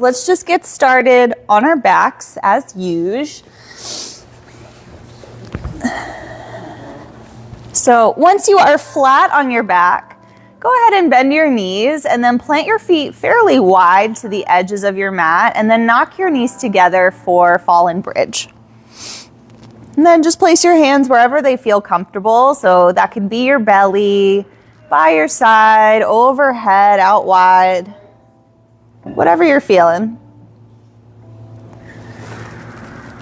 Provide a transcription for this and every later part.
let's just get started on our backs as usual. So once you are flat on your back, go ahead and bend your knees and then plant your feet fairly wide to the edges of your mat and then knock your knees together for Fallen Bridge. And then just place your hands wherever they feel comfortable. So that can be your belly, by your side, overhead, out wide, whatever you're feeling.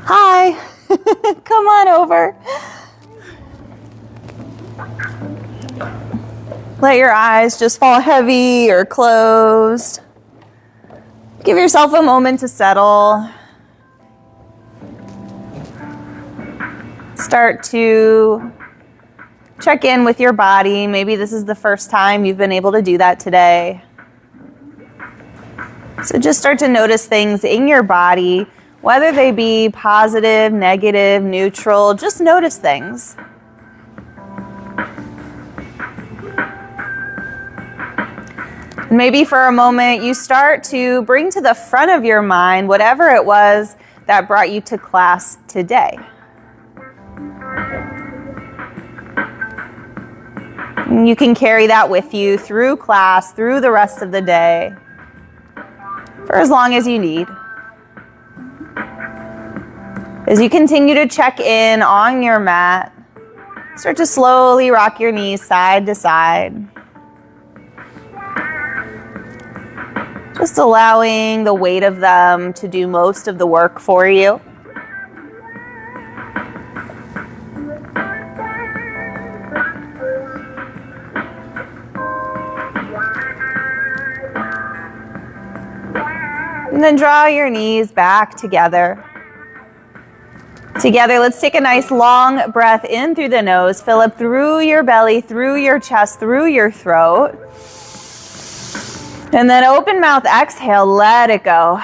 Hi, come on over. Let your eyes just fall heavy or closed. Give yourself a moment to settle. Start to check in with your body. Maybe this is the first time you've been able to do that today. So just start to notice things in your body, whether they be positive, negative, neutral. Just notice things. Maybe for a moment you start to bring to the front of your mind whatever it was that brought you to class today. And you can carry that with you through class, through the rest of the day, for as long as you need. As you continue to check in on your mat, start to slowly rock your knees side to side. Just allowing the weight of them to do most of the work for you. And then draw your knees back together. Together, let's take a nice long breath in through the nose. Fill up through your belly, through your chest, through your throat. And then open mouth, exhale, let it go.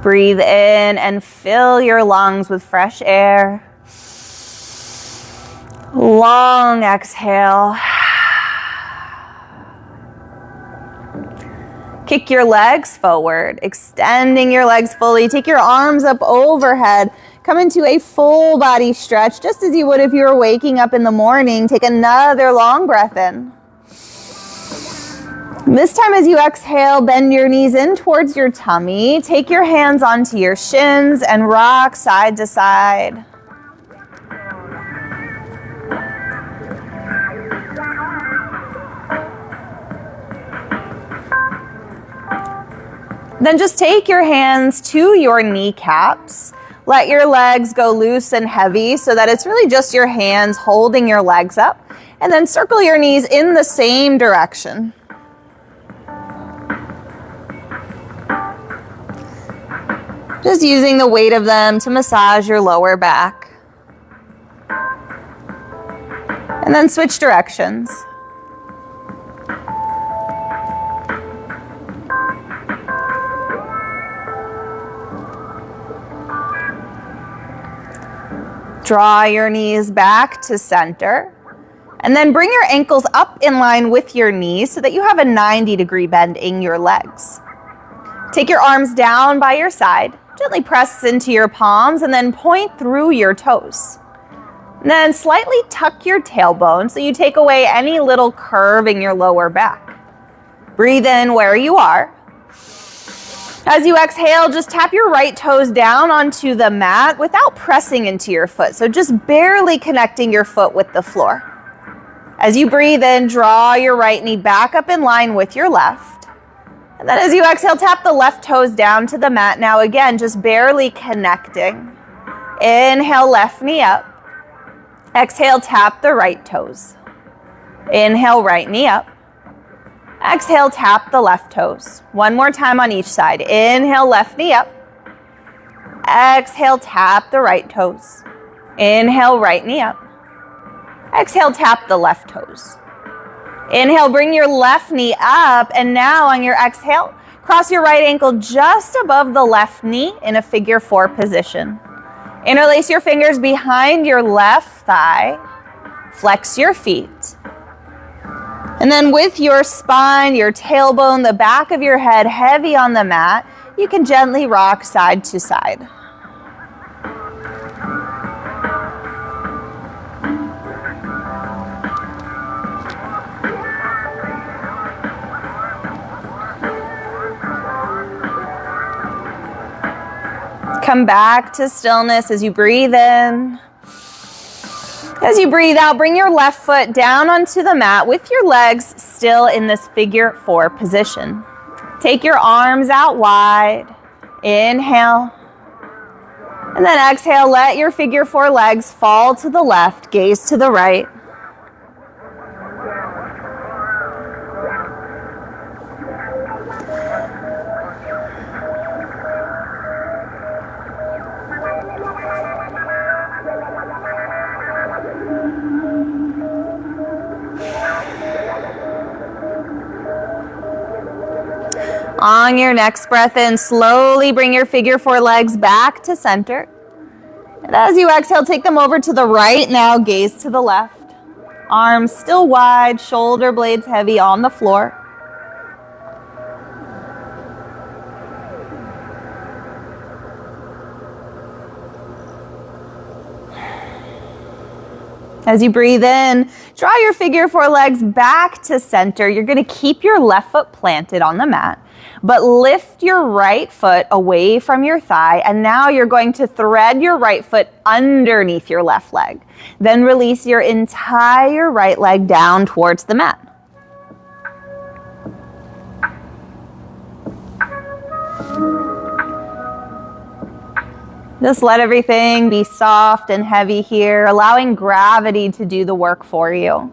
Breathe in and fill your lungs with fresh air. Long exhale. Kick your legs forward, extending your legs fully. Take your arms up overhead. Come into a full body stretch, just as you would if you were waking up in the morning. Take another long breath in. This time as you exhale, bend your knees in towards your tummy. Take your hands onto your shins and rock side to side. Then just take your hands to your kneecaps. Let your legs go loose and heavy so that it's really just your hands holding your legs up. And then circle your knees in the same direction. Just using the weight of them to massage your lower back. And then switch directions. Draw your knees back to center. And then bring your ankles up in line with your knees so that you have a 90-degree bend in your legs. Take your arms down by your side. Gently press into your palms and then point through your toes. And then slightly tuck your tailbone so you take away any little curve in your lower back. Breathe in where you are. As you exhale, just tap your right toes down onto the mat without pressing into your foot. So just barely connecting your foot with the floor. As you breathe in, draw your right knee back up in line with your left. And then as you exhale, tap the left toes down to the mat. Now again, just barely connecting. Inhale, left knee up. Exhale, tap the right toes. Inhale, right knee up. Exhale, tap the left toes. One more time on each side. Inhale, left knee up. Exhale, tap the right toes. Inhale, right knee up. Exhale, tap the left toes. Inhale, bring your left knee up, and now on your exhale, cross your right ankle just above the left knee in a figure 4 position. Interlace your fingers behind your left thigh. Flex your feet. And then with your spine, your tailbone, the back of your head heavy on the mat, you can gently rock side to side. Come back to stillness as you breathe in. As you breathe out, bring your left foot down onto the mat with your legs still in this figure 4 position. Take your arms out wide. Inhale. And then exhale, let your figure 4 legs fall to the left, gaze to the right. On your next breath in, slowly bring your figure 4 legs back to center. And as you exhale, take them over to the right. Now gaze to the left. Arms still wide, shoulder blades heavy on the floor. As you breathe in, draw your figure 4 legs back to center. You're going to keep your left foot planted on the mat, but lift your right foot away from your thigh, and now you're going to thread your right foot underneath your left leg. Then release your entire right leg down towards the mat. Just let everything be soft and heavy here, allowing gravity to do the work for you.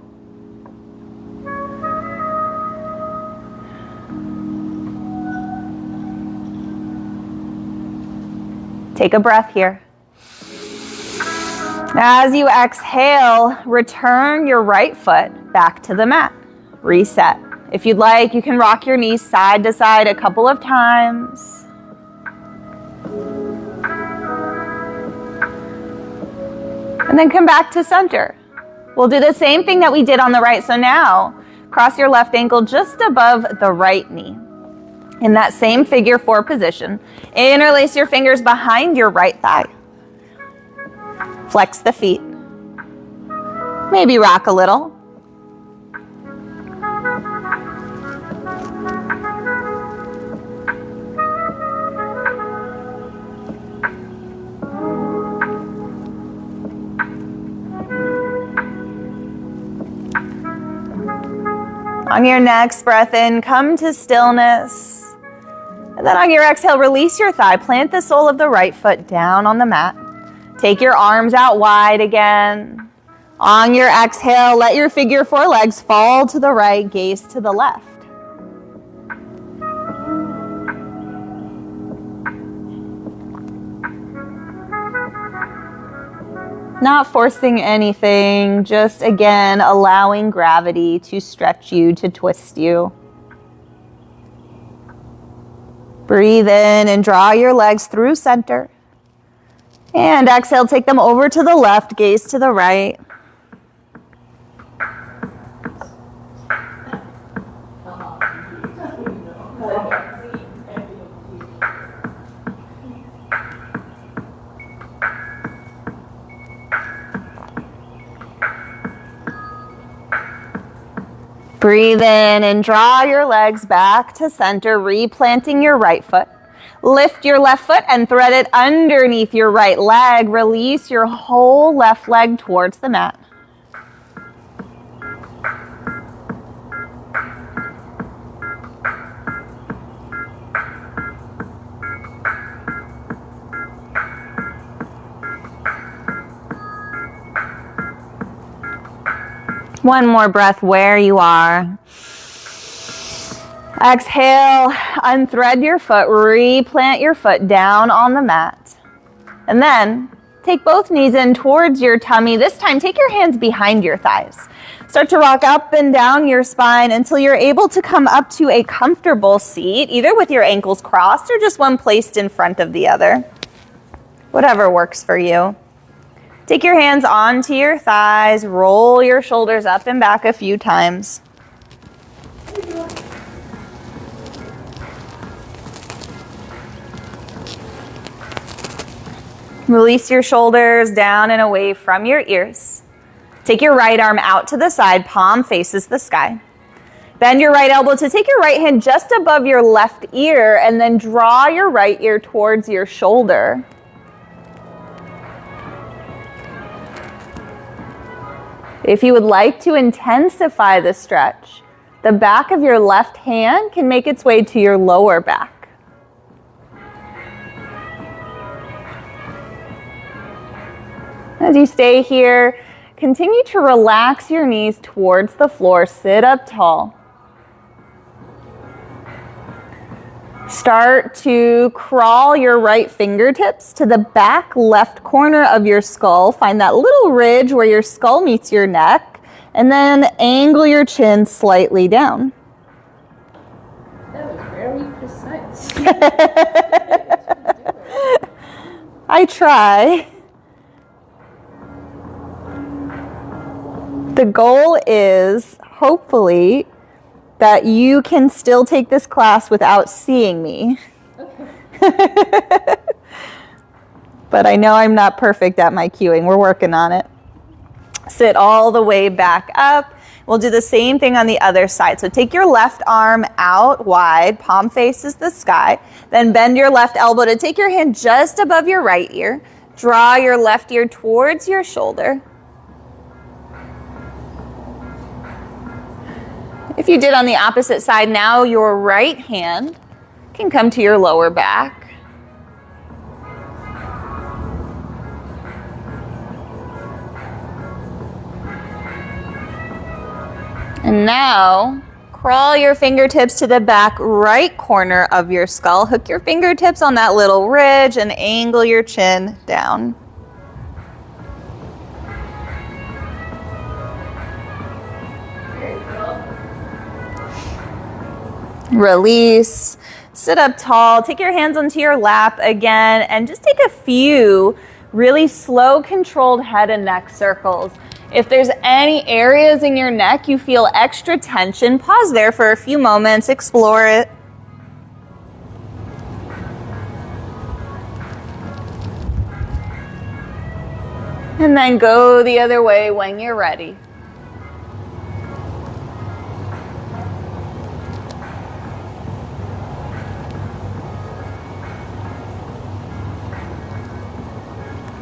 Take a breath here. As you exhale, return your right foot back to the mat. Reset. If you'd like, you can rock your knees side to side a couple of times. And then come back to center. We'll do the same thing that we did on the right. So now, cross your left ankle just above the right knee. In that same figure 4 position, interlace your fingers behind your right thigh. Flex the feet. Maybe rock a little. On your next breath in, come to stillness. And then on your exhale, release your thigh. Plant the sole of the right foot down on the mat. Take your arms out wide again. On your exhale, let your figure 4 legs fall to the right, gaze to the left. Not forcing anything, just again allowing gravity to stretch you, to twist you. Breathe in and draw your legs through center. And exhale, take them over to the left, gaze to the right. Breathe in and draw your legs back to center, replanting your right foot. Lift your left foot and thread it underneath your right leg. Release your whole left leg towards the mat. One more breath where you are. Exhale, unthread your foot, replant your foot down on the mat. And then take both knees in towards your tummy. This time, take your hands behind your thighs. Start to rock up and down your spine until you're able to come up to a comfortable seat, either with your ankles crossed or just one placed in front of the other. Whatever works for you. Take your hands onto your thighs, roll your shoulders up and back a few times. Release your shoulders down and away from your ears. Take your right arm out to the side, palm faces the sky. Bend your right elbow to take your right hand just above your left ear and then draw your right ear towards your shoulder. If you would like to intensify the stretch, the back of your left hand can make its way to your lower back. As you stay here, continue to relax your knees towards the floor. Sit up tall. Start to crawl your right fingertips to the back left corner of your skull. Find that little ridge where your skull meets your neck, and then angle your chin slightly down. That was very precise. I try. The goal is, hopefully, that you can still take this class without seeing me. Okay. But I know I'm not perfect at my cueing. We're working on it. Sit all the way back up. We'll do the same thing on the other side. So take your left arm out wide, palm faces the sky. Then bend your left elbow to take your hand just above your right ear. Draw your left ear towards your shoulder. If you did on the opposite side, now your right hand can come to your lower back. And now, crawl your fingertips to the back right corner of your skull. Hook your fingertips on that little ridge and angle your chin down. Release, sit up tall, take your hands onto your lap again, and just take a few really slow, controlled head and neck circles. If there's any areas in your neck you feel extra tension, pause there for a few moments, explore it. And then go the other way when you're ready.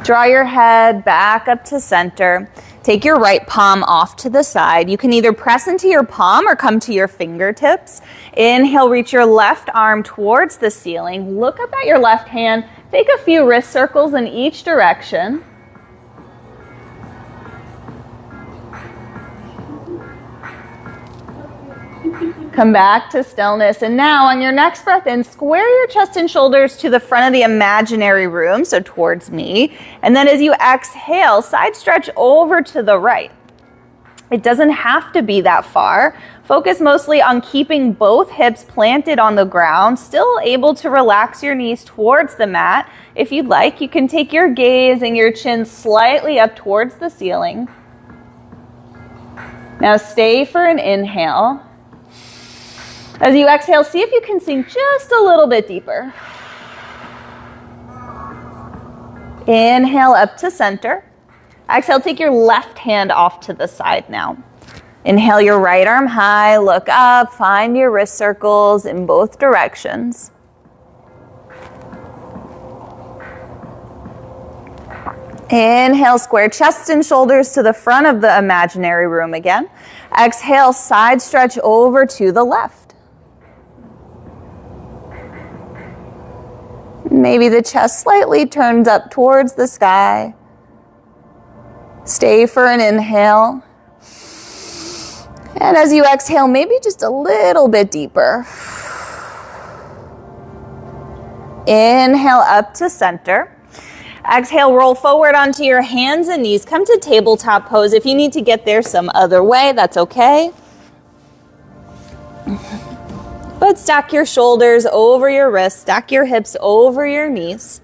Draw your head back up to center. Take your right palm off to the side. You can either press into your palm or come to your fingertips. Inhale, reach your left arm towards the ceiling. Look up at your left hand. Take a few wrist circles in each direction. Come back to stillness. And now on your next breath in, square your chest and shoulders to the front of the imaginary room, so towards me. And then as you exhale, side stretch over to the right. It doesn't have to be that far. Focus mostly on keeping both hips planted on the ground, still able to relax your knees towards the mat. If you'd like, you can take your gaze and your chin slightly up towards the ceiling. Now stay for an inhale. As you exhale, see if you can sink just a little bit deeper. Inhale up to center. Exhale, take your left hand off to the side now. Inhale your right arm high, look up, find your wrist circles in both directions. Inhale, square chest and shoulders to the front of the imaginary room again. Exhale, side stretch over to the left. Maybe the chest slightly turns up towards the sky. Stay for an inhale. And as you exhale, maybe just a little bit deeper. Inhale up to center. Exhale, roll forward onto your hands and knees. Come to tabletop pose. If you need to get there some other way, that's okay. But stack your shoulders over your wrists, stack your hips over your knees.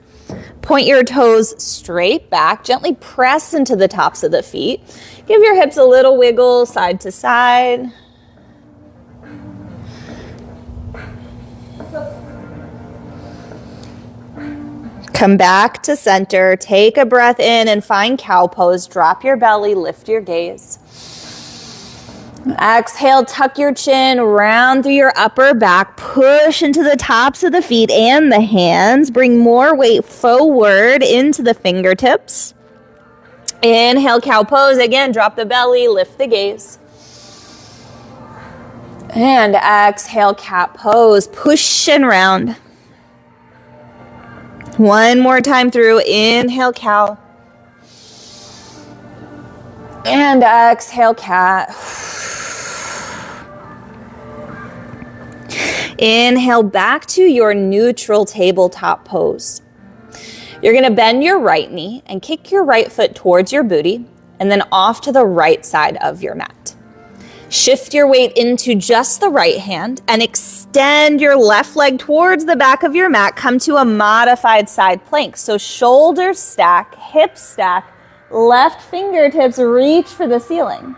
Point your toes straight back, gently press into the tops of the feet. Give your hips a little wiggle side to side. Come back to center. Take a breath in and find cow pose. Drop your belly, lift your gaze. Exhale, tuck your chin, round through your upper back, push into the tops of the feet and the hands. Bring more weight forward into the fingertips. Inhale, cow pose. Again, drop the belly, lift the gaze. And exhale, cat pose. Push and round. One more time through. Inhale, cow. And exhale, cat. Inhale back to your neutral tabletop pose. You're going to bend your right knee and kick your right foot towards your booty and then off to the right side of your mat. Shift your weight into just the right hand and extend your left leg towards the back of your mat. Come to a modified side plank. So shoulders stack, hips stack, left fingertips reach for the ceiling.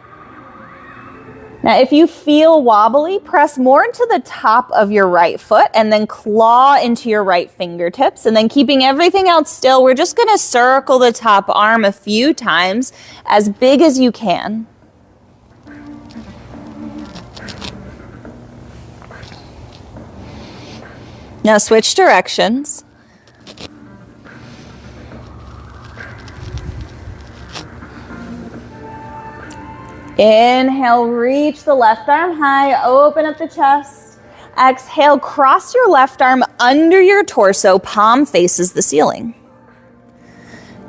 Now, if you feel wobbly, press more into the top of your right foot and then claw into your right fingertips. And then keeping everything else still, we're just going to circle the top arm a few times, as big as you can. Now switch directions. Inhale, reach the left arm high, open up the chest. Exhale, cross your left arm under your torso, palm faces the ceiling.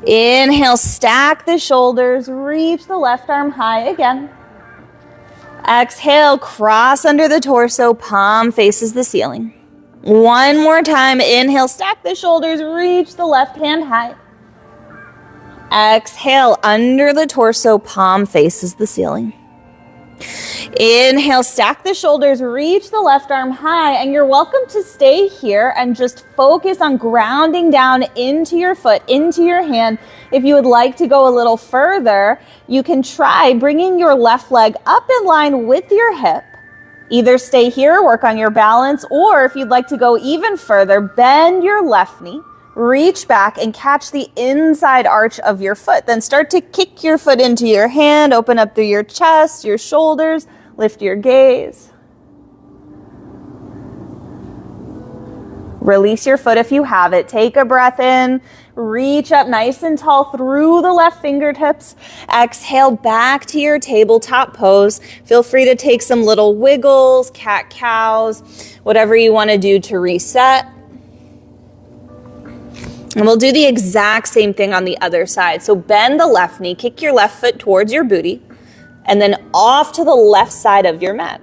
Inhale, stack the shoulders, reach the left arm high again. Exhale, cross under the torso, palm faces the ceiling. One more time, inhale, stack the shoulders, reach the left hand high. Exhale, under the torso, palm faces the ceiling. Inhale, stack the shoulders, reach the left arm high, and you're welcome to stay here and just focus on grounding down into your foot, into your hand. If you would like to go a little further, you can try bringing your left leg up in line with your hip. Either stay here, work on your balance, or if you'd like to go even further, bend your left knee. Reach back and catch the inside arch of your foot. Then start to kick your foot into your hand, open up through your chest, your shoulders, lift your gaze. Release your foot if you have it. Take a breath in, reach up nice and tall through the left fingertips. Exhale back to your tabletop pose. Feel free to take some little wiggles, cat-cows, whatever you want to do to reset. And we'll do the exact same thing on the other side. So bend the left knee, kick your left foot towards your booty, and then off to the left side of your mat.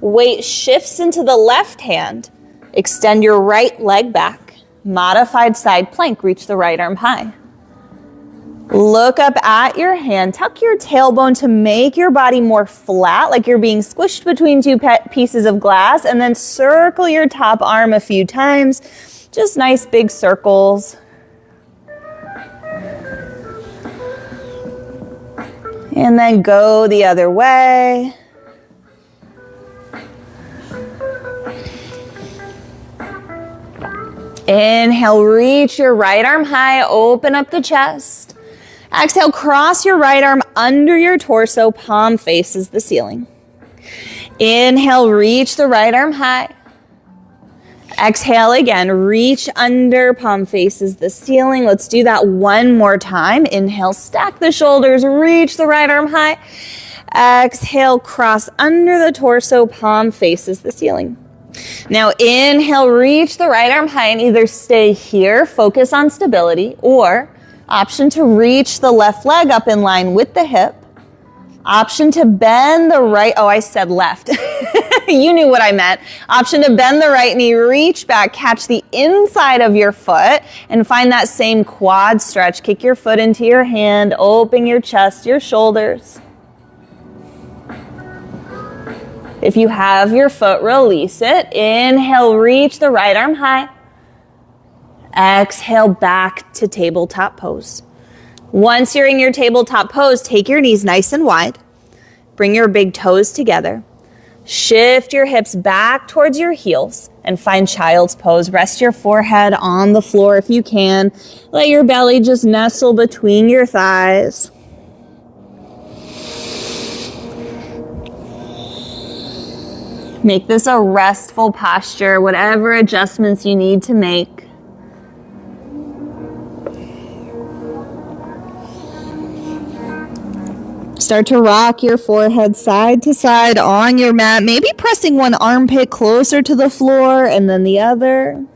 Weight shifts into the left hand. Extend your right leg back. Modified side plank, reach the right arm high. Look up at your hand. Tuck your tailbone to make your body more flat, like you're being squished between two pieces of glass, and then circle your top arm a few times. Just nice big circles. And then go the other way. Inhale, reach your right arm high, open up the chest. Exhale, cross your right arm under your torso, palm faces the ceiling. Inhale, reach the right arm high. Exhale again, reach under, palm faces the ceiling. Let's do that one more time. Inhale, stack the shoulders, reach the right arm high. Exhale, cross under the torso, palm faces the ceiling. Now inhale, reach the right arm high and either stay here, focus on stability, or option to reach the left leg up in line with the hip. Option to bend the right, oh, I said left. You knew what I meant. Option to bend the right knee, reach back, catch the inside of your foot, and find that same quad stretch. Kick your foot into your hand, open your chest, your shoulders. If you have your foot, release it. Inhale, reach the right arm high. Exhale, back to tabletop pose. Once you're in your tabletop pose, take your knees nice and wide. Bring your big toes together. Shift your hips back towards your heels and find child's pose. Rest your forehead on the floor if you can. Let your belly just nestle between your thighs. Make this a restful posture, whatever adjustments you need to make. Start to rock your forehead side to side on your mat, maybe pressing one armpit closer to the floor and then the other.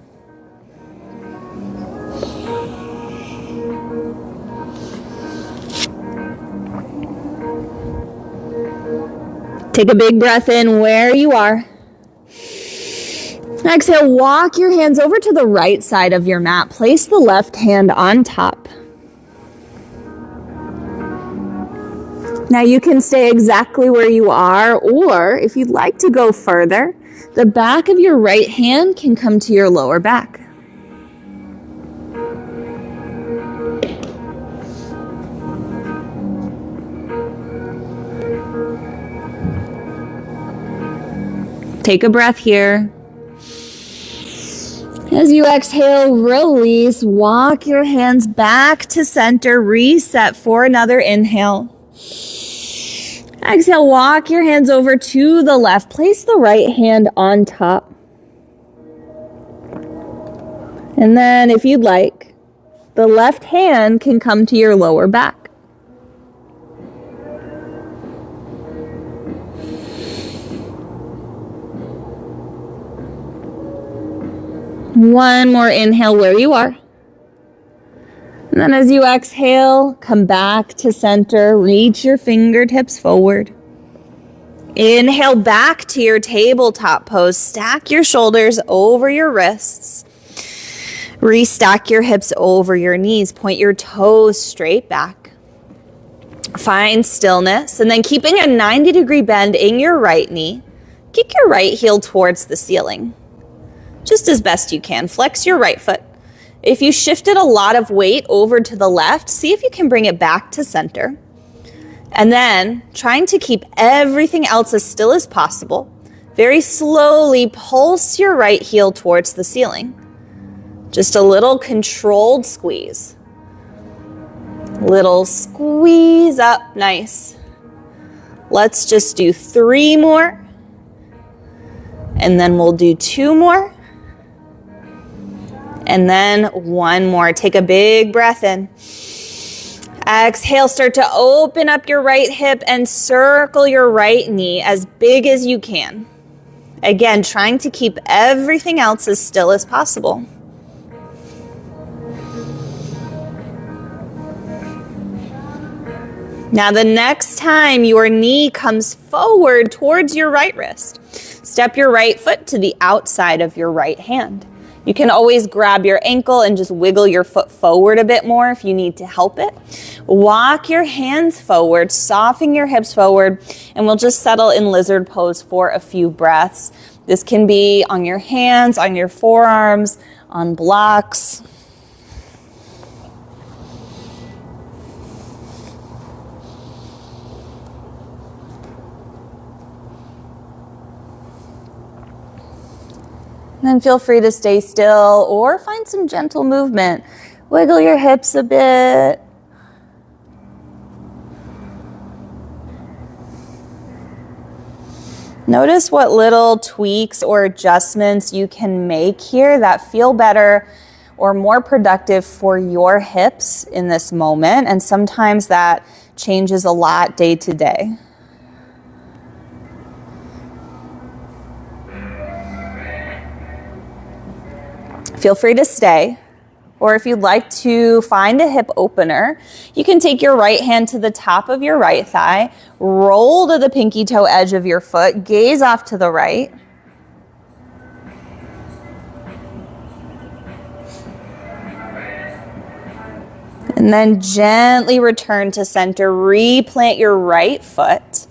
Take a big breath in where you are. Exhale, walk your hands over to the right side of your mat. Place the left hand on top. Now you can stay exactly where you are, or if you'd like to go further, the back of your right hand can come to your lower back. Take a breath here. As you exhale, release, walk your hands back to center, reset for another inhale. Exhale, walk your hands over to the left. Place the right hand on top. And then if you'd like, the left hand can come to your lower back. One more inhale where you are. And then as you exhale, come back to center, reach your fingertips forward. Inhale back to your tabletop pose. Stack your shoulders over your wrists. Restack your hips over your knees. Point your toes straight back. Find stillness. And then keeping a 90-degree bend in your right knee, kick your right heel towards the ceiling. Just as best you can. Flex your right foot. If you shifted a lot of weight over to the left, see if you can bring it back to center. And then, trying to keep everything else as still as possible, very slowly pulse your right heel towards the ceiling. Just a little controlled squeeze. Little squeeze up, nice. Let's just do 3 more. And then we'll do 2 more. And then 1 more. Take a big breath in. Exhale, start to open up your right hip and circle your right knee as big as you can. Again, trying to keep everything else as still as possible. Now the next time your knee comes forward towards your right wrist, step your right foot to the outside of your right hand. You can always grab your ankle and just wiggle your foot forward a bit more if you need to help it. Walk your hands forward, soften your hips forward, and we'll just settle in lizard pose for a few breaths. This can be on your hands, on your forearms, on blocks. Then feel free to stay still or find some gentle movement. Wiggle your hips a bit. Notice what little tweaks or adjustments you can make here that feel better or more productive for your hips in this moment. And sometimes that changes a lot day to day. Feel free to stay, or if you'd like to find a hip opener, you can take your right hand to the top of your right thigh, roll to the pinky toe edge of your foot, gaze off to the right. And then gently return to center, replant your right foot.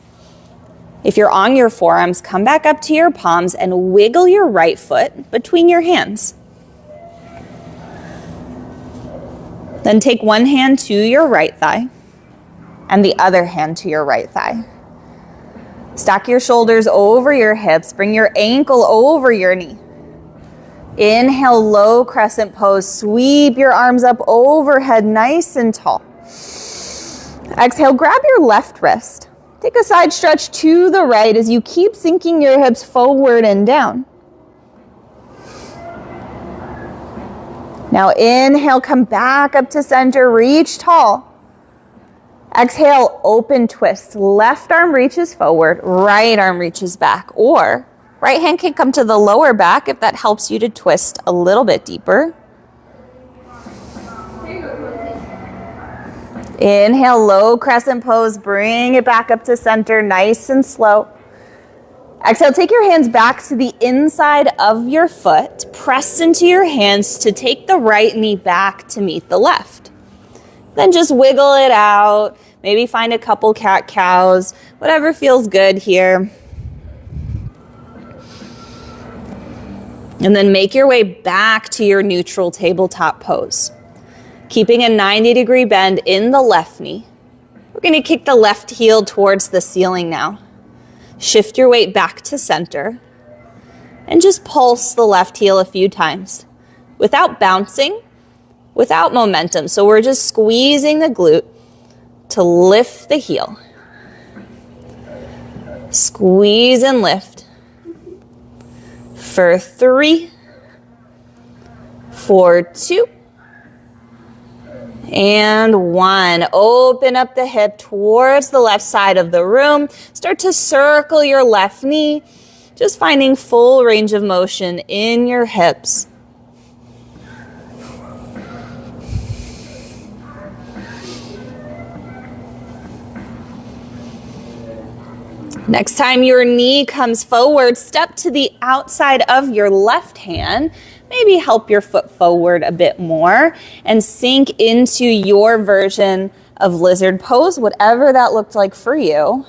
If you're on your forearms, come back up to your palms and wiggle your right foot between your hands. Then take one hand to your right thigh and the other hand to your right thigh. Stack your shoulders over your hips. Bring your ankle over your knee. Inhale, low crescent pose. Sweep your arms up overhead, nice and tall. Exhale, grab your left wrist. Take a side stretch to the right as you keep sinking your hips forward and down. Now inhale, come back up to center, reach tall. Exhale, open twist. Left arm reaches forward, right arm reaches back, or right hand can come to the lower back if that helps you to twist a little bit deeper. Inhale, low crescent pose, bring it back up to center, nice and slow. Exhale, take your hands back to the inside of your foot. Press into your hands to take the right knee back to meet the left. Then just wiggle it out. Maybe find a couple cat-cows, whatever feels good here. And then make your way back to your neutral tabletop pose. Keeping a 90-degree bend in the left knee. We're going to kick the left heel towards the ceiling now. Shift your weight back to center. And just pulse the left heel a few times. Without bouncing, without momentum. So we're just squeezing the glute to lift the heel. Squeeze and lift. For 3, for 2, and 1. Open up the hip towards the left side of the room. Start to circle your left knee, just finding full range of motion in your hips. Next time your knee comes forward, step to the outside of your left hand. Maybe help your foot forward a bit more and sink into your version of lizard pose, whatever that looked like for you.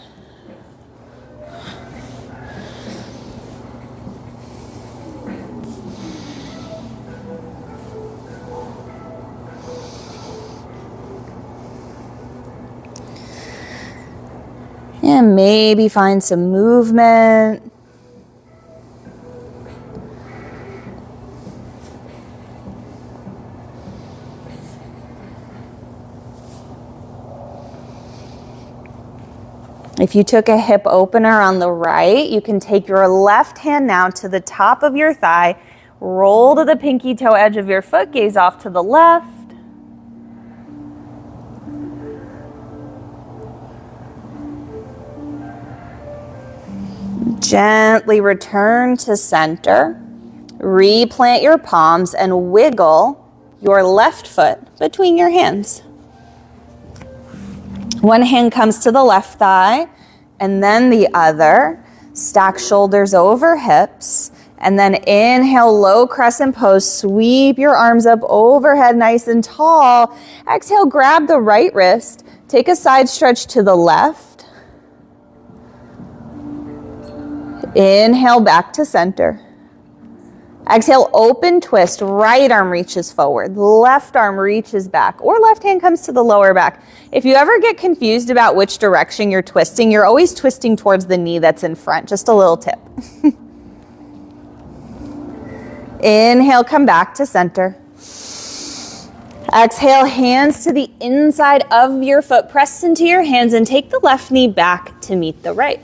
And maybe find some movement. If you took a hip opener on the right, you can take your left hand now to the top of your thigh, roll to the pinky toe edge of your foot, gaze off to the left. Gently return to center. Replant your palms and wiggle your left foot between your hands. One hand comes to the left thigh and then the other. Stack shoulders over hips and then inhale, low crescent pose. Sweep your arms up overhead nice and tall. Exhale, grab the right wrist. Take a side stretch to the left. Inhale, back to center. Exhale, open twist. Right arm reaches forward. Left arm reaches back. Or left hand comes to the lower back. If you ever get confused about which direction you're twisting, you're always twisting towards the knee that's in front. Just a little tip. Inhale, come back to center. Exhale, hands to the inside of your foot. Press into your hands and take the left knee back to meet the right.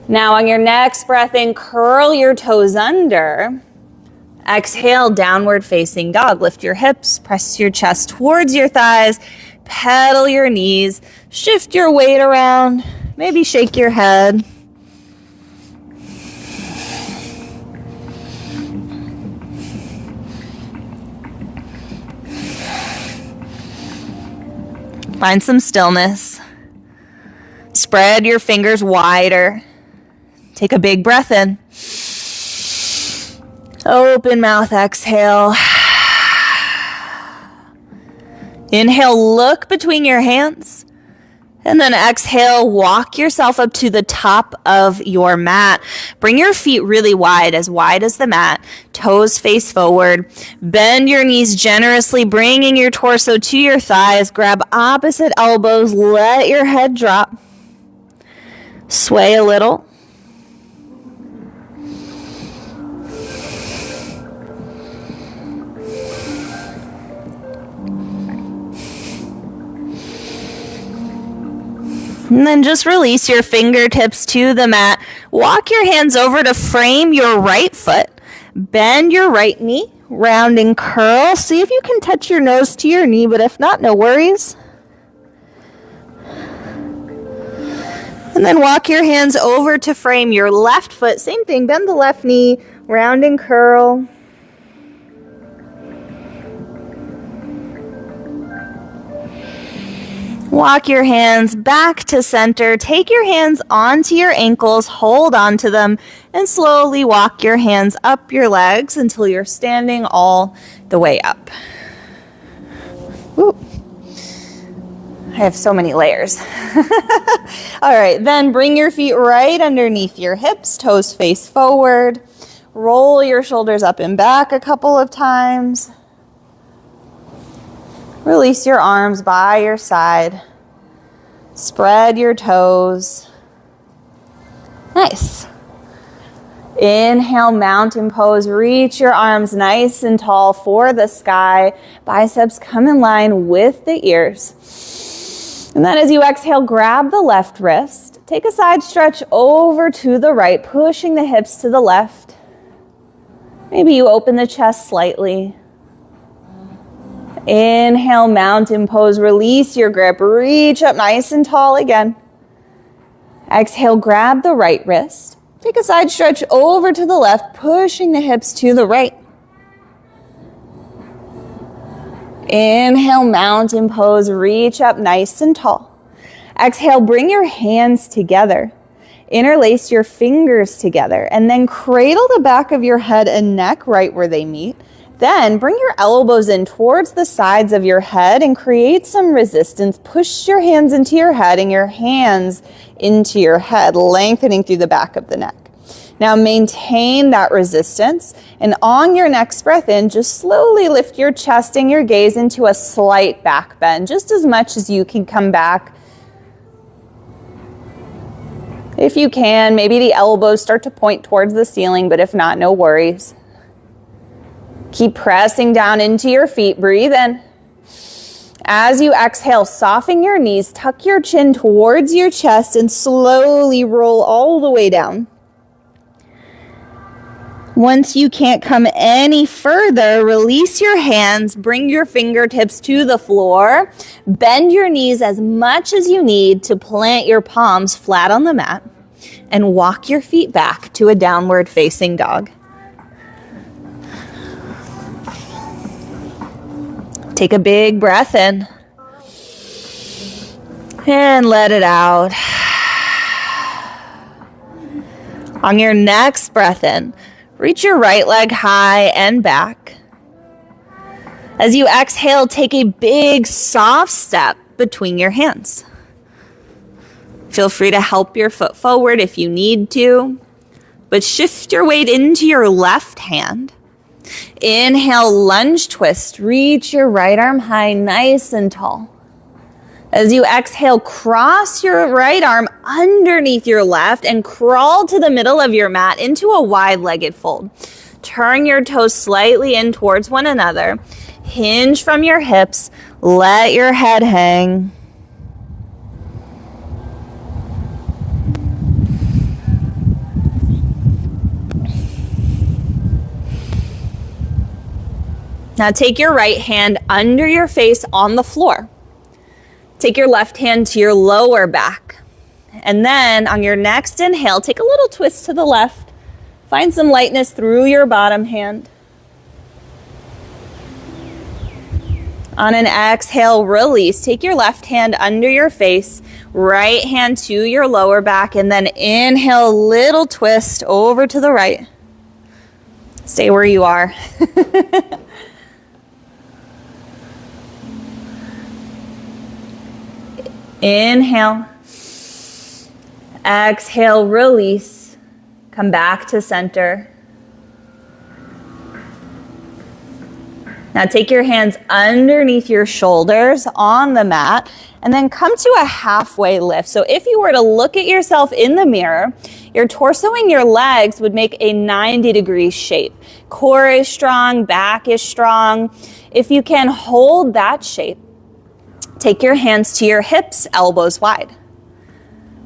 Now on your next breath in, curl your toes under. Exhale, downward facing dog. Lift your hips, press your chest towards your thighs, pedal your knees, shift your weight around, maybe shake your head. Find some stillness. Spread your fingers wider. Take a big breath in. Open mouth, exhale. Inhale, look between your hands. And then exhale, walk yourself up to the top of your mat. Bring your feet really wide as the mat. Toes face forward. Bend your knees generously, bringing your torso to your thighs. Grab opposite elbows. Let your head drop. Sway a little. And then just release your fingertips to the mat. Walk your hands over to frame your right foot. Bend your right knee, round and curl. See if you can touch your nose to your knee, but if not, no worries. And then walk your hands over to frame your left foot. Same thing, bend the left knee, round and curl. Walk your hands back to center. Take your hands onto your ankles, hold onto them, and slowly walk your hands up your legs until you're standing all the way up. Ooh. I have so many layers. All right, then bring your feet right underneath your hips, toes face forward. Roll your shoulders up and back a couple of times. Release your arms by your side. Spread your toes. Nice. Inhale, mountain pose. Reach your arms nice and tall for the sky. Biceps come in line with the ears. And then as you exhale, grab the left wrist. Take a side stretch over to the right, pushing the hips to the left. Maybe you open the chest slightly. Inhale, mountain pose. Release your grip. Reach up nice and tall again. Exhale, grab the right wrist. Take a side stretch over to the left, pushing the hips to the right. Inhale, mountain pose. Reach up nice and tall. Exhale, bring your hands together. Interlace your fingers together and then cradle the back of your head and neck right where they meet. Then bring your elbows in towards the sides of your head and create some resistance. Push your hands into your head and your hands into your head, lengthening through the back of the neck. Now maintain that resistance, and on your next breath in, just slowly lift your chest and your gaze into a slight back bend, just as much as you can come back. If you can, maybe the elbows start to point towards the ceiling, but if not, no worries. Keep pressing down into your feet. Breathe in. As you exhale, soften your knees, tuck your chin towards your chest, and slowly roll all the way down. Once you can't come any further, release your hands, bring your fingertips to the floor, bend your knees as much as you need to plant your palms flat on the mat, and walk your feet back to a downward facing dog. Take a big breath in and let it out. On your next breath in, reach your right leg high and back. As you exhale, take a big soft step between your hands. Feel free to help your foot forward if you need to, but shift your weight into your left hand. Inhale, lunge twist. Reach your right arm high, nice and tall. As you exhale, cross your right arm underneath your left and crawl to the middle of your mat into a wide-legged fold. Turn your toes slightly in towards one another. Hinge from your hips. Let your head hang. Now take your right hand under your face on the floor. Take your left hand to your lower back. And then on your next inhale, take a little twist to the left. Find some lightness through your bottom hand. On an exhale, release. Take your left hand under your face, right hand to your lower back, and then inhale, little twist over to the right. Stay where you are. Inhale, exhale, release, come back to center. Now take your hands underneath your shoulders on the mat and then come to a halfway lift. So if you were to look at yourself in the mirror, your torso and your legs would make a 90-degree shape. Core is strong, back is strong. If you can hold that shape, take your hands to your hips, elbows wide.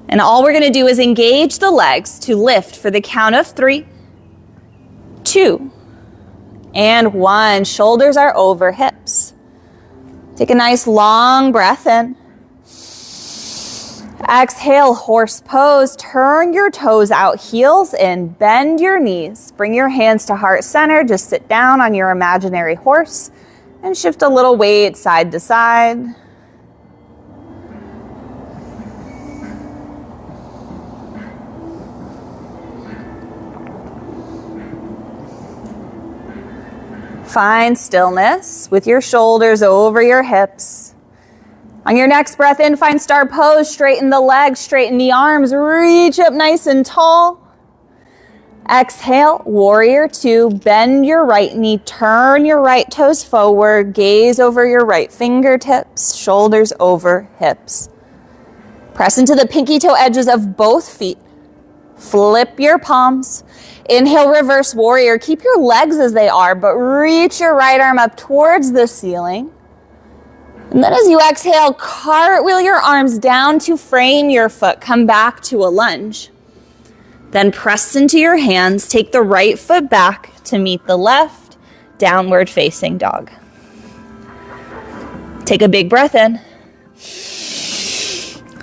And all we're gonna do is engage the legs to lift for the count of 3, 2, and 1. Shoulders are over hips. Take a nice long breath in. Exhale, horse pose. Turn your toes out, heels in, bend your knees. Bring your hands to heart center. Just sit down on your imaginary horse and shift a little weight side to side. Find stillness with your shoulders over your hips. On your next breath in, find star pose. Straighten the legs, straighten the arms, reach up nice and tall. Exhale, warrior 2. Bend your right knee, turn your right toes forward, gaze over your right fingertips, shoulders over hips. Press into the pinky toe edges of both feet. Flip your palms. Inhale, reverse warrior. Keep your legs as they are, but reach your right arm up towards the ceiling. And then as you exhale, cartwheel your arms down to frame your foot. Come back to a lunge. Then press into your hands. Take the right foot back to meet the left. Downward facing dog. Take a big breath in.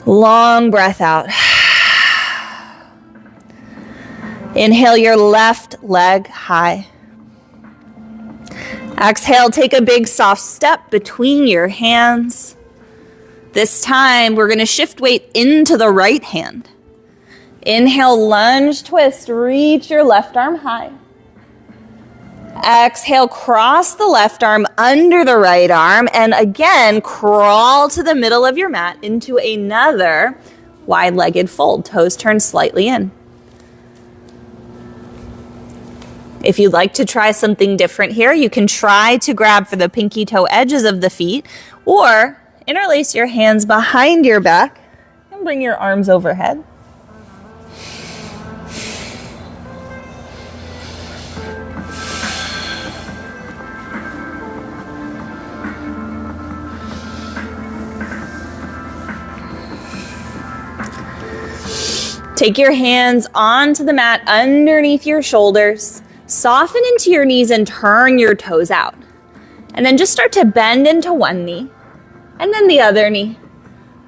Long breath out. Inhale your left leg high. Exhale, take a big soft step between your hands. This time, we're going to shift weight into the right hand. Inhale, lunge, twist, reach your left arm high. Exhale, cross the left arm under the right arm, and again, crawl to the middle of your mat into another wide-legged fold. Toes turn slightly in. If you'd like to try something different here, you can try to grab for the pinky toe edges of the feet or interlace your hands behind your back and bring your arms overhead. Take your hands onto the mat underneath your shoulders. Soften into your knees and turn your toes out. And then just start to bend into one knee and then the other knee.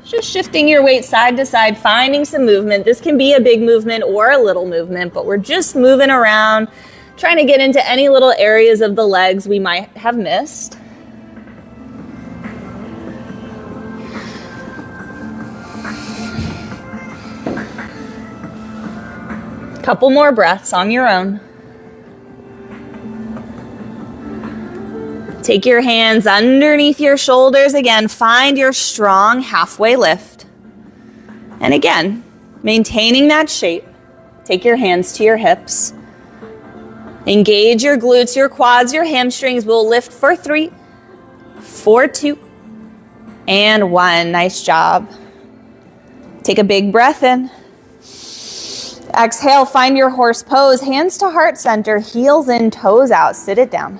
Just shifting your weight side to side, finding some movement. This can be a big movement or a little movement, but we're just moving around, trying to get into any little areas of the legs we might have missed. Couple more breaths on your own. Take your hands underneath your shoulders again. Find your strong halfway lift. And again, maintaining that shape. Take your hands to your hips. Engage your glutes, your quads, your hamstrings. We'll lift for 3, 4, 2, and 1. Nice job. Take a big breath in. Exhale, find your horse pose. Hands to heart center, heels in, toes out. Sit it down.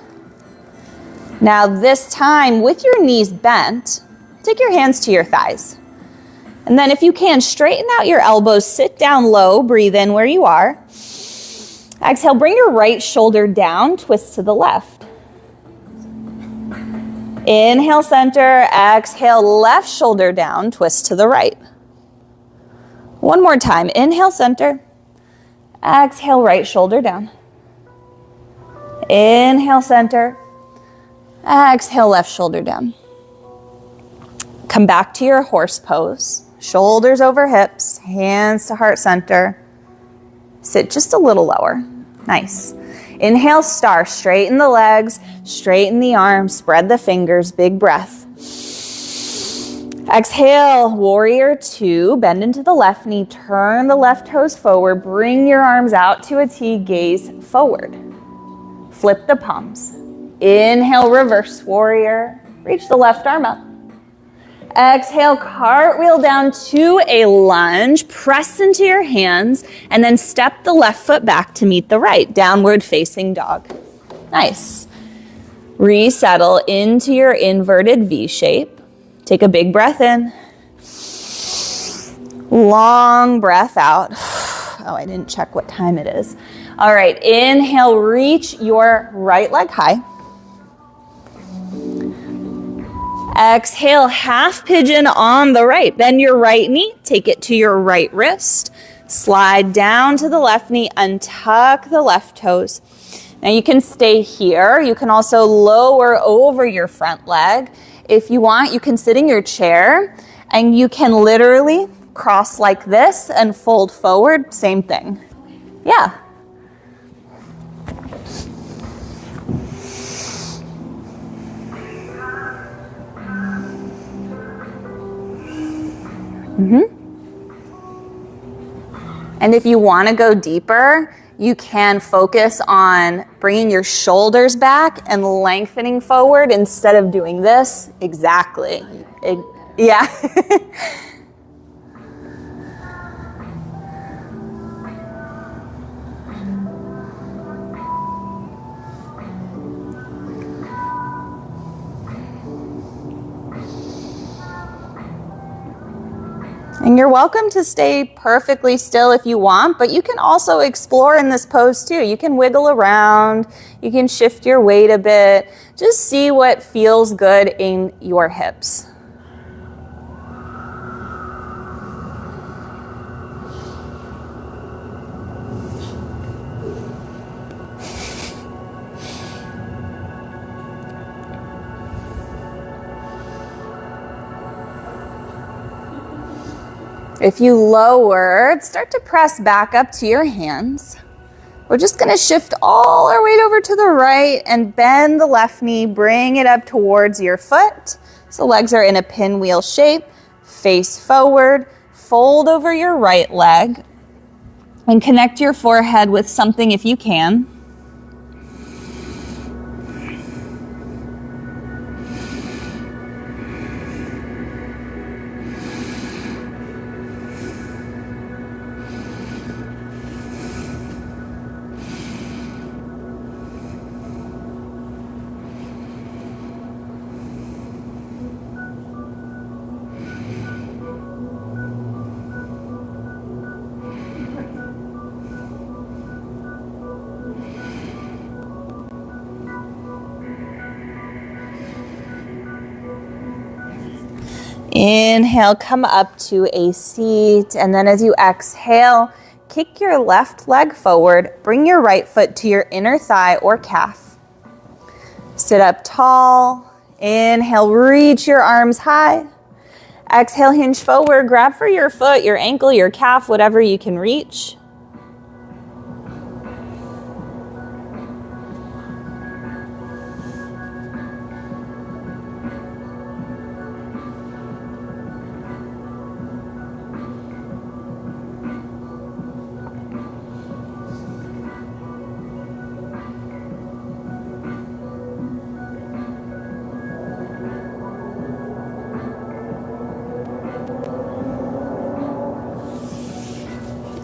Now this time, with your knees bent, take your hands to your thighs. And then if you can, straighten out your elbows, sit down low, breathe in where you are. Exhale, bring your right shoulder down, twist to the left. Inhale, center. Exhale, left shoulder down, twist to the right. One more time. Inhale, center. Exhale, right shoulder down. Inhale, center. Exhale, left shoulder down. Come back to your horse pose. Shoulders over hips, hands to heart center. Sit just a little lower. Nice. Inhale, star. Straighten the legs, straighten the arms, spread the fingers, big breath. Exhale, warrior 2. Bend into the left knee, turn the left toes forward, bring your arms out to a T, gaze forward. Flip the palms. Inhale, reverse warrior. Reach the left arm up. Exhale, cartwheel down to a lunge. Press into your hands and then step the left foot back to meet the right. Downward facing dog. Nice. Resettle into your inverted V shape. Take a big breath in. Long breath out. Oh, I didn't check what time it is. All right, inhale, reach your right leg high. Exhale, half pigeon on the right. Bend your right knee, take it to your right wrist. Slide down to the left knee, untuck the left toes. Now you can stay here. You can also lower over your front leg. If you want, you can sit in your chair and you can literally cross like this and fold forward. Same thing. Yeah. And if you want to go deeper, you can focus on bringing your shoulders back and lengthening forward instead of doing this. Exactly. Yeah. And you're welcome to stay perfectly still if you want, but you can also explore in this pose too. You can wiggle around, you can shift your weight a bit, just see what feels good in your hips. If you lower, start to press back up to your hands. We're just gonna shift all our weight over to the right and bend the left knee, bring it up towards your foot. So legs are in a pinwheel shape, face forward, fold over your right leg, and connect your forehead with something if you can. Inhale, come up to a seat, and then as you exhale, kick your left leg forward, bring your right foot to your inner thigh or calf. Sit up tall, inhale, reach your arms high. Exhale, hinge forward, grab for your foot, your ankle, your calf, whatever you can reach.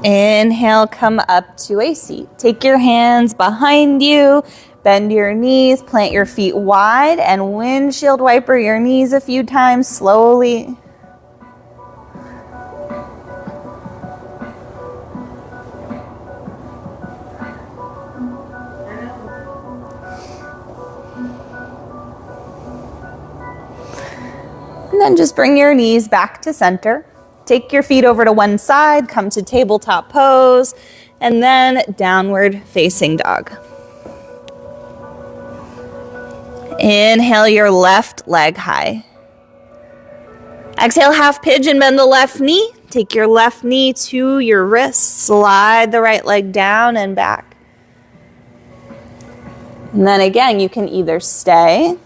Inhale, come up to a seat. Take your hands behind you, bend your knees, plant your feet wide, and windshield wiper your knees a few times slowly. And then just bring your knees back to center. Take your feet over to one side, come to tabletop pose, and then downward facing dog. Inhale your left leg high. Exhale, half pigeon, bend the left knee. Take your left knee to your wrist. Slide the right leg down and back. And then again, you can either stay,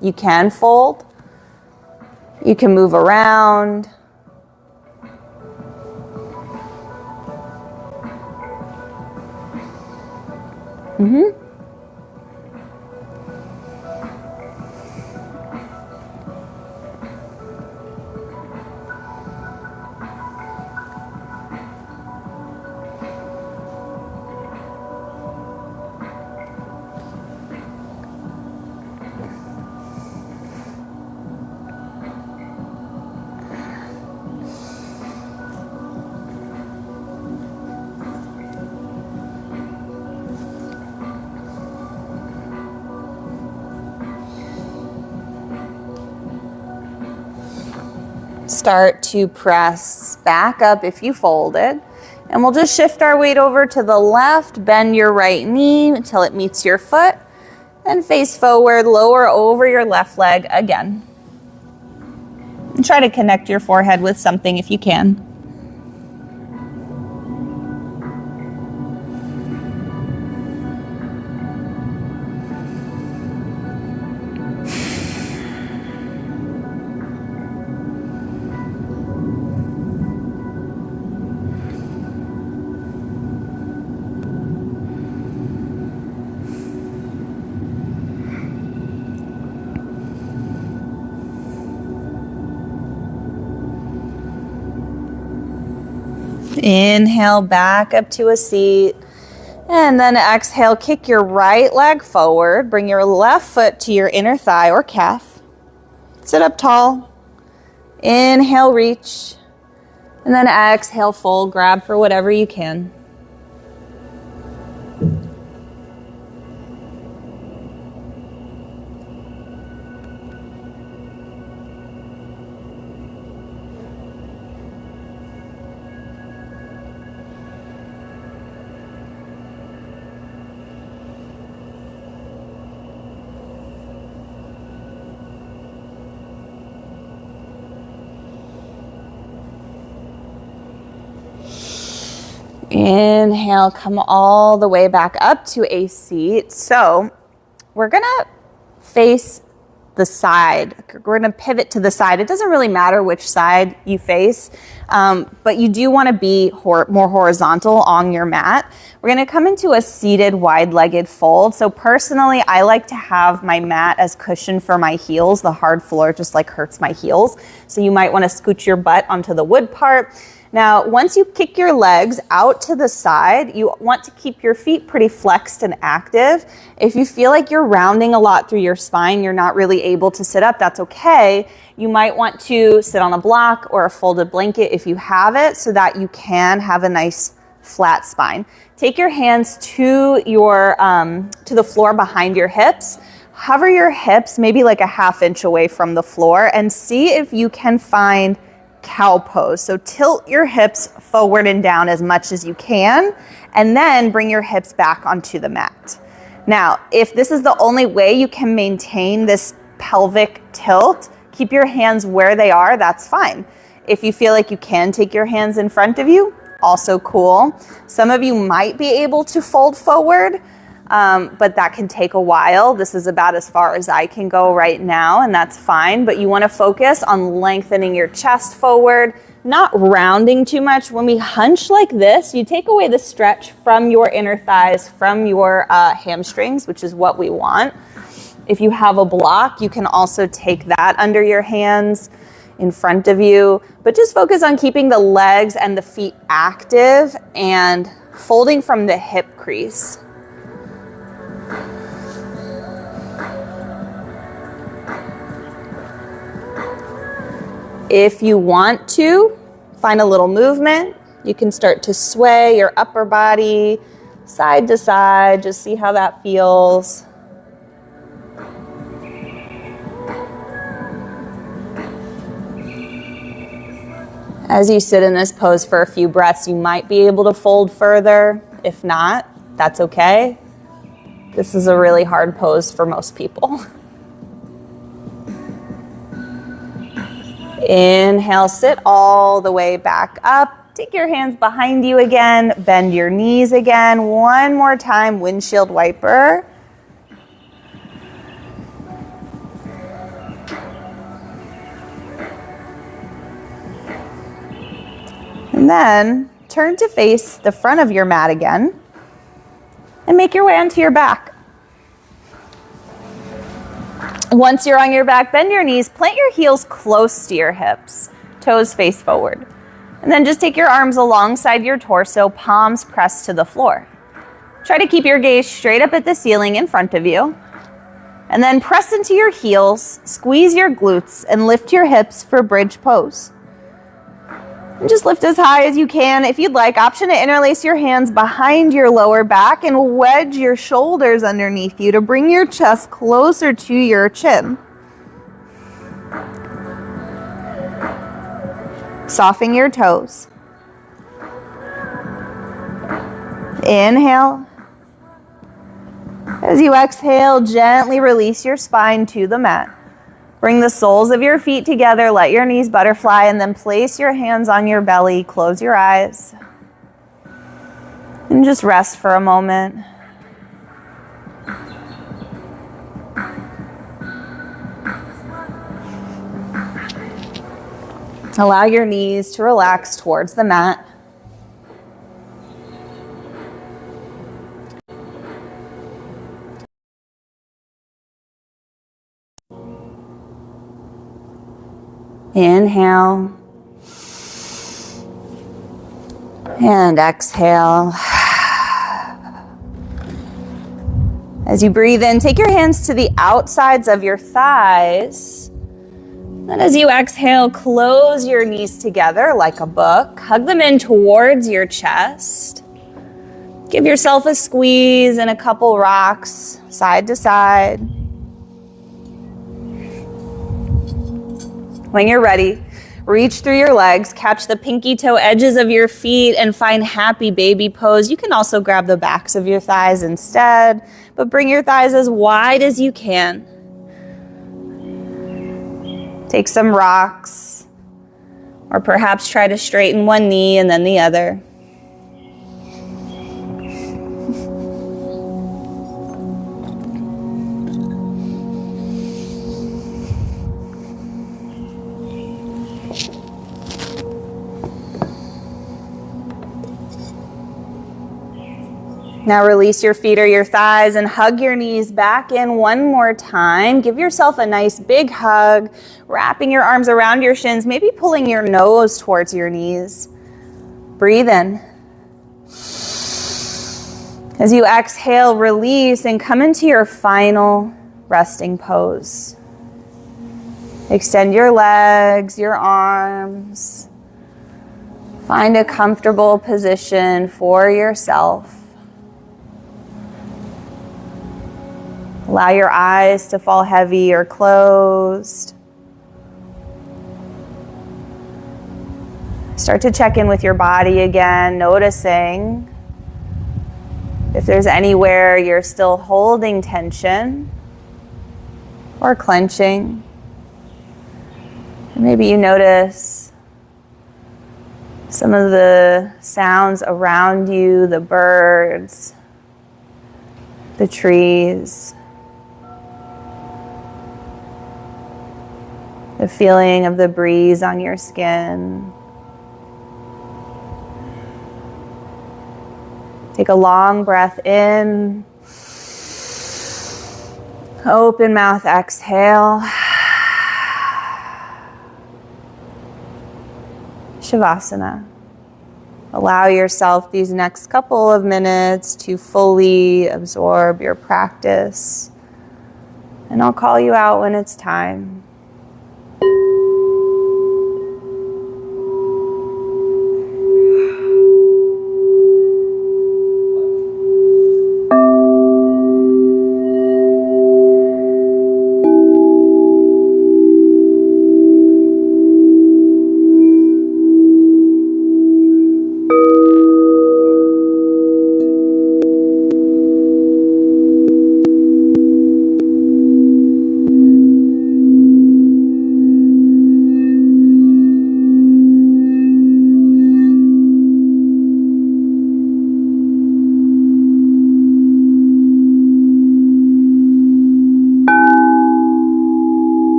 you can fold, you can move around. start to press back up if you folded. And we'll just shift our weight over to the left, bend your right knee until it meets your foot, and face forward, lower over your left leg again. And try to connect your forehead with something if you can. Inhale back up to a seat, and then exhale, kick your right leg forward, bring your left foot to your inner thigh or calf. Sit up tall, inhale, reach, and then exhale, fold, grab for whatever you can. Inhale, come all the way back up to a seat. So we're gonna face the side. We're gonna pivot to the side. It doesn't really matter which side you face, but you do wanna be more horizontal on your mat. We're gonna come into a seated wide-legged fold. So personally, I like to have my mat as cushion for my heels. The hard floor just like hurts my heels. So you might wanna scooch your butt onto the wood part. Now, once you kick your legs out to the side, you want to keep your feet pretty flexed and active. If you feel like you're rounding a lot through your spine, you're not really able to sit up, that's okay. You might want to sit on a block or a folded blanket if you have it, so that you can have a nice flat spine. Take your hands to the floor behind your hips. Hover your hips maybe like a ½ inch away from the floor, and see if you can find cow pose. So tilt your hips forward and down as much as you can, and then bring your hips back onto the mat. Now, if this is the only way you can maintain this pelvic tilt, keep your hands where they are, that's fine. If you feel like you can take your hands in front of you, also cool. Some of you might be able to fold forward, but that can take a while. This is about as far as I can go right now, and that's fine. But you want to focus on lengthening your chest forward, not rounding too much. When we hunch like this, you take away the stretch from your inner thighs, from your hamstrings, which is what we want. If you have a block, you can also take that under your hands in front of you, but just focus on keeping the legs and the feet active and folding from the hip crease. If you want to find a little movement, you can start to sway your upper body side to side. Just see how that feels. As you sit in this pose for a few breaths, you might be able to fold further. If not, that's okay. This is a really hard pose for most people. Inhale, sit all the way back up. Take your hands behind you again. Bend your knees again. One more time, windshield wiper. And then turn to face the front of your mat again and make your way onto your back. Once you're on your back, bend your knees, plant your heels close to your hips, toes face forward. And then just take your arms alongside your torso, palms pressed to the floor. Try to keep your gaze straight up at the ceiling in front of you. And then press into your heels, squeeze your glutes, and lift your hips for bridge pose. And just lift as high as you can. If you'd like, option to interlace your hands behind your lower back and wedge your shoulders underneath you to bring your chest closer to your chin. Soften your toes. Inhale. As you exhale, gently release your spine to the mat. Bring the soles of your feet together, let your knees butterfly, and then place your hands on your belly. Close your eyes. And just rest for a moment. Allow your knees to relax towards the mat. Inhale. And exhale. As you breathe in, take your hands to the outsides of your thighs. Then as you exhale, close your knees together like a book. Hug them in towards your chest. Give yourself a squeeze and a couple rocks side to side. When you're ready, reach through your legs, catch the pinky toe edges of your feet, and find happy baby pose. You can also grab the backs of your thighs instead, but bring your thighs as wide as you can. Take some rocks, or perhaps try to straighten one knee and then the other. Now release your feet or your thighs and hug your knees back in one more time. Give yourself a nice big hug, wrapping your arms around your shins, maybe pulling your nose towards your knees. Breathe in. As you exhale, release and come into your final resting pose. Extend your legs, your arms. Find a comfortable position for yourself. Allow your eyes to fall heavy or closed. Start to check in with your body again, noticing if there's anywhere you're still holding tension or clenching. Maybe you notice some of the sounds around you, the birds, the trees. The feeling of the breeze on your skin. Take a long breath in. Open mouth, exhale. Shavasana. Allow yourself these next couple of minutes to fully absorb your practice. And I'll call you out when it's time.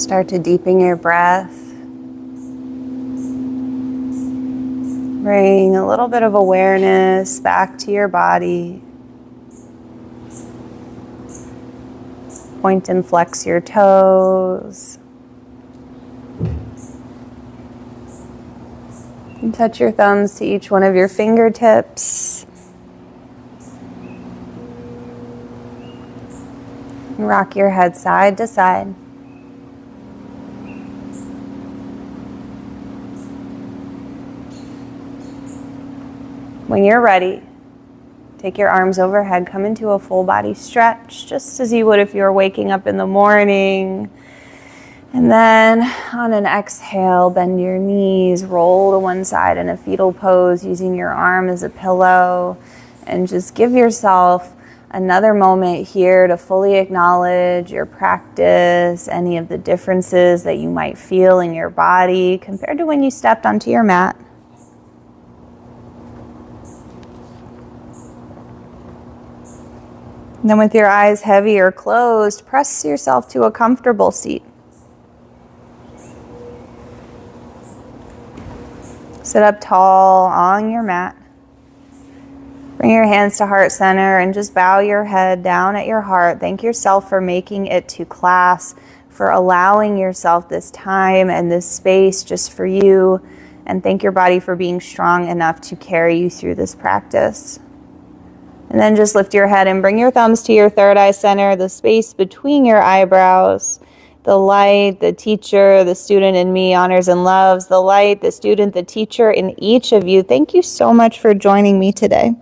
Start to deepen your breath. Bring a little bit of awareness back to your body. Point and flex your toes. And touch your thumbs to each one of your fingertips. And rock your head side to side. When you're ready, take your arms overhead, come into a full body stretch, just as you would if you were waking up in the morning. And then on an exhale, bend your knees, roll to one side in a fetal pose using your arm as a pillow, and just give yourself another moment here to fully acknowledge your practice, any of the differences that you might feel in your body compared to when you stepped onto your mat. And then with your eyes heavy or closed, press yourself to a comfortable seat. Sit up tall on your mat. Bring your hands to heart center and just bow your head down at your heart. Thank yourself for making it to class, for allowing yourself this time and this space just for you. And thank your body for being strong enough to carry you through this practice. And then just lift your head and bring your thumbs to your third eye center, the space between your eyebrows. The light, the teacher, the student in me honors and loves. The light, the student, the teacher in each of you. Thank you so much for joining me today.